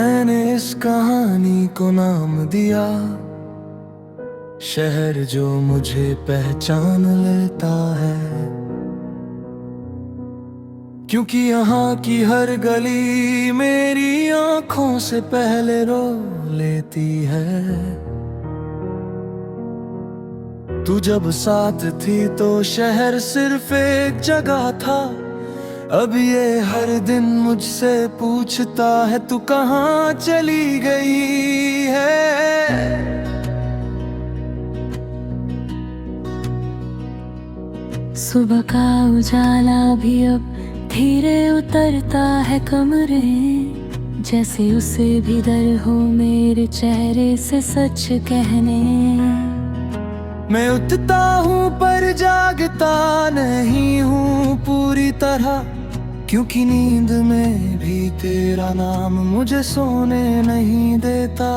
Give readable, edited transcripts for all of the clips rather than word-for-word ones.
मैंने इस कहानी को नाम दिया शहर जो मुझे पहचान लेता है, क्योंकि यहाँ की हर गली मेरी आंखों से पहले रो लेती है। तू जब साथ थी तो शहर सिर्फ एक जगह था, अब ये हर दिन मुझसे पूछता है तू कहाँ चली गई है। सुबह का उजाला भी अब धीरे उतरता है कमरे, जैसे उसे भी डर हो मेरे चेहरे से सच कहने। मैं उठता हूँ पर जागता नहीं हूँ पूरी तरह, क्योंकि नींद में भी तेरा नाम मुझे सोने नहीं देता।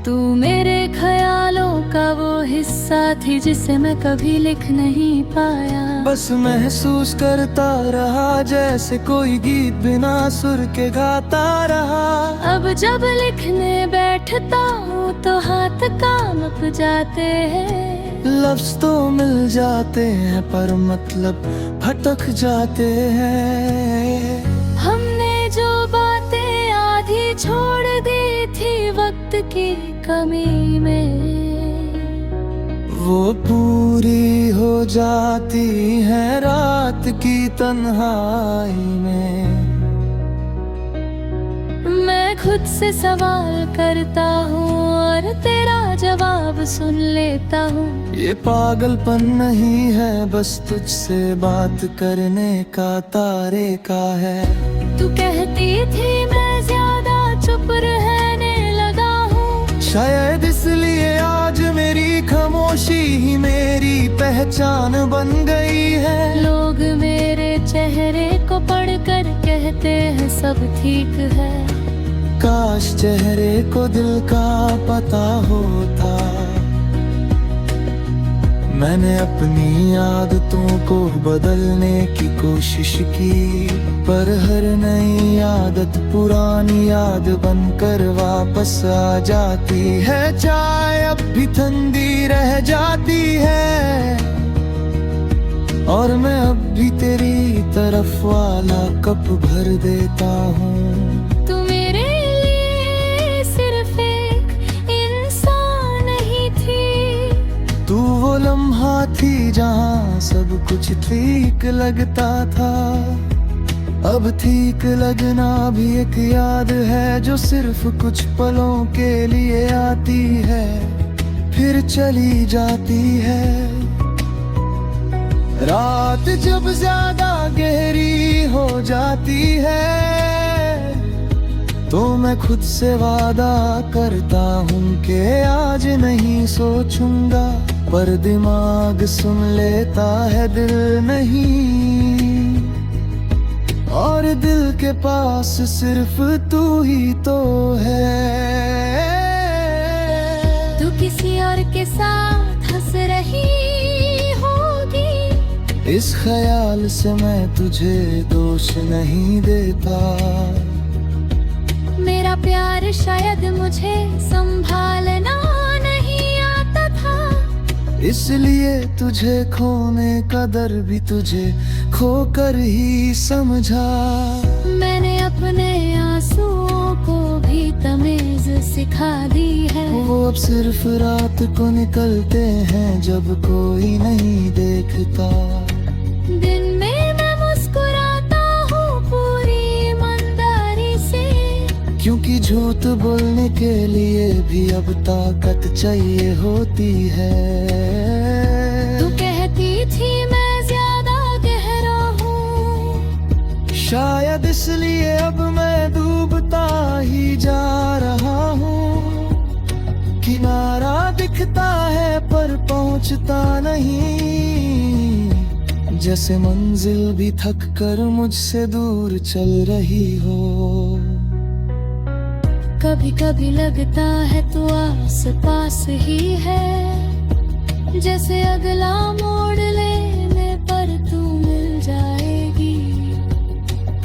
तू मेरे ख्यालों का वो हिस्सा थी जिसे मैं कभी लिख नहीं पाया, बस महसूस करता रहा जैसे कोई गीत बिना सुर के गाता रहा। अब जब लिखने बैठता हूँ तो हाथ कांप जाते हैं, लफ्ज तो मिल जाते हैं पर मतलब भटक जाते हैं। हमने जो बातें आधी छोड़ दी थी वक्त की कमी में, वो पूरी हो जाती है रात की तन्हाई में। मैं खुद से सवाल करता हूँ और तेरा जवाब सुन लेता हूँ। ये पागलपन नहीं है बस तुझसे बात करने का तारे का है। तू कहती थी मैं ज्यादा चुप रहने लगा हूँ, शायद इसलिए आज मेरी खामोशी ही मेरी पहचान बन गई है। लोग मेरे चेहरे को पढ़कर कहते हैं सब ठीक है, काश चेहरे को दिल का पता होता। मैंने अपनी आदतों को बदलने की कोशिश की, पर हर नई आदत पुरानी याद बनकर वापस आ जाती है। चाय अब भी ठंडी रह जाती है और मैं अब भी तेरी तरफ वाला कप भर देता हूँ। तू वो लम्हा थी जहाँ सब कुछ ठीक लगता था, अब ठीक लगना भी एक याद है जो सिर्फ कुछ पलों के लिए आती है फिर चली जाती है। रात जब ज्यादा गहरी हो जाती है तो मैं खुद से वादा करता हूँ कि आज नहीं सोचूंगा, पर दिमाग सुन लेता है दिल नहीं, और दिल के पास सिर्फ तू ही तो है। तू किसी और के साथ हंस रही होगी, इस ख्याल से मैं तुझे दोष नहीं देता। मेरा प्यार शायद मुझे संभालना नहीं आता था, इसलिए तुझे खोने का दर भी तुझे खोकर ही समझा। मैंने अपने आंसुओं को भी तमीज सिखा दी है, वो अब सिर्फ रात को निकलते हैं जब कोई नहीं देखता। दिन में मैं मुस्कुराता हूँ पूरी ईमानदारी से, क्योंकि झूठ बोलने के लिए भी अब ताकत चाहिए होती है। तू कहती थी मैं ज्यादा गहरा हूँ, शायद इसलिए अब मैं डूबता ही जा रहा हूँ। किनारा दिखता है पर पहुँचता नहीं, जैसे मंजिल भी थक कर मुझसे दूर चल रही हो। कभी कभी लगता है तू आस पास ही है, जैसे अगला मोड़ लेने पर तू मिल जाएगी।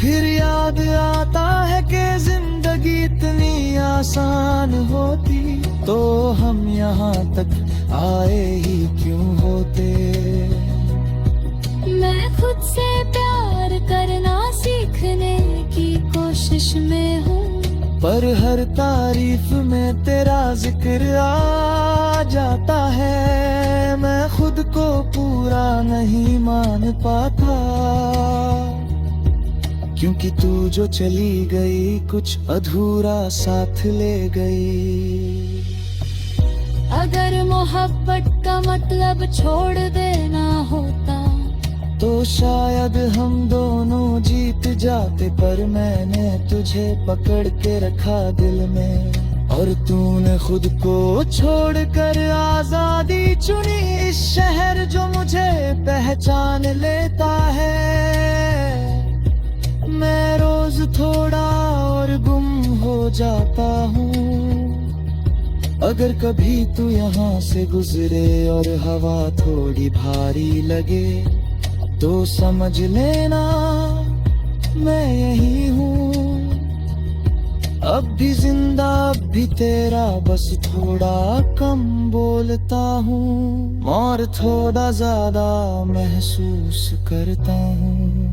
फिर याद आता है कि जिंदगी इतनी यहाँ तक आए ही क्यों होते। मैं खुद से प्यार करना सीखने की कोशिश में हूँ, पर हर तारीफ में तेरा जिक्र आ जाता है। मैं खुद को पूरा नहीं मान पाता, क्योंकि तू जो चली गई कुछ अधूरा साथ ले गई। अगर मोहब्बत का मतलब छोड़ देना होता तो शायद हम दोनों जीत जाते, पर मैंने तुझे पकड़ के रखा दिल में, और तूने खुद को छोड़कर आजादी चुनी। इस शहर जो मुझे पहचान लेता है, मैं रोज थोड़ा और गुम हो जाता हूँ। अगर कभी तू यहाँ से गुजरे और हवा थोड़ी भारी लगे, तो समझ लेना मैं यही हूँ। अब भी जिंदा, अब भी तेरा, बस थोड़ा कम बोलता हूँ और थोड़ा ज्यादा महसूस करता हूँ।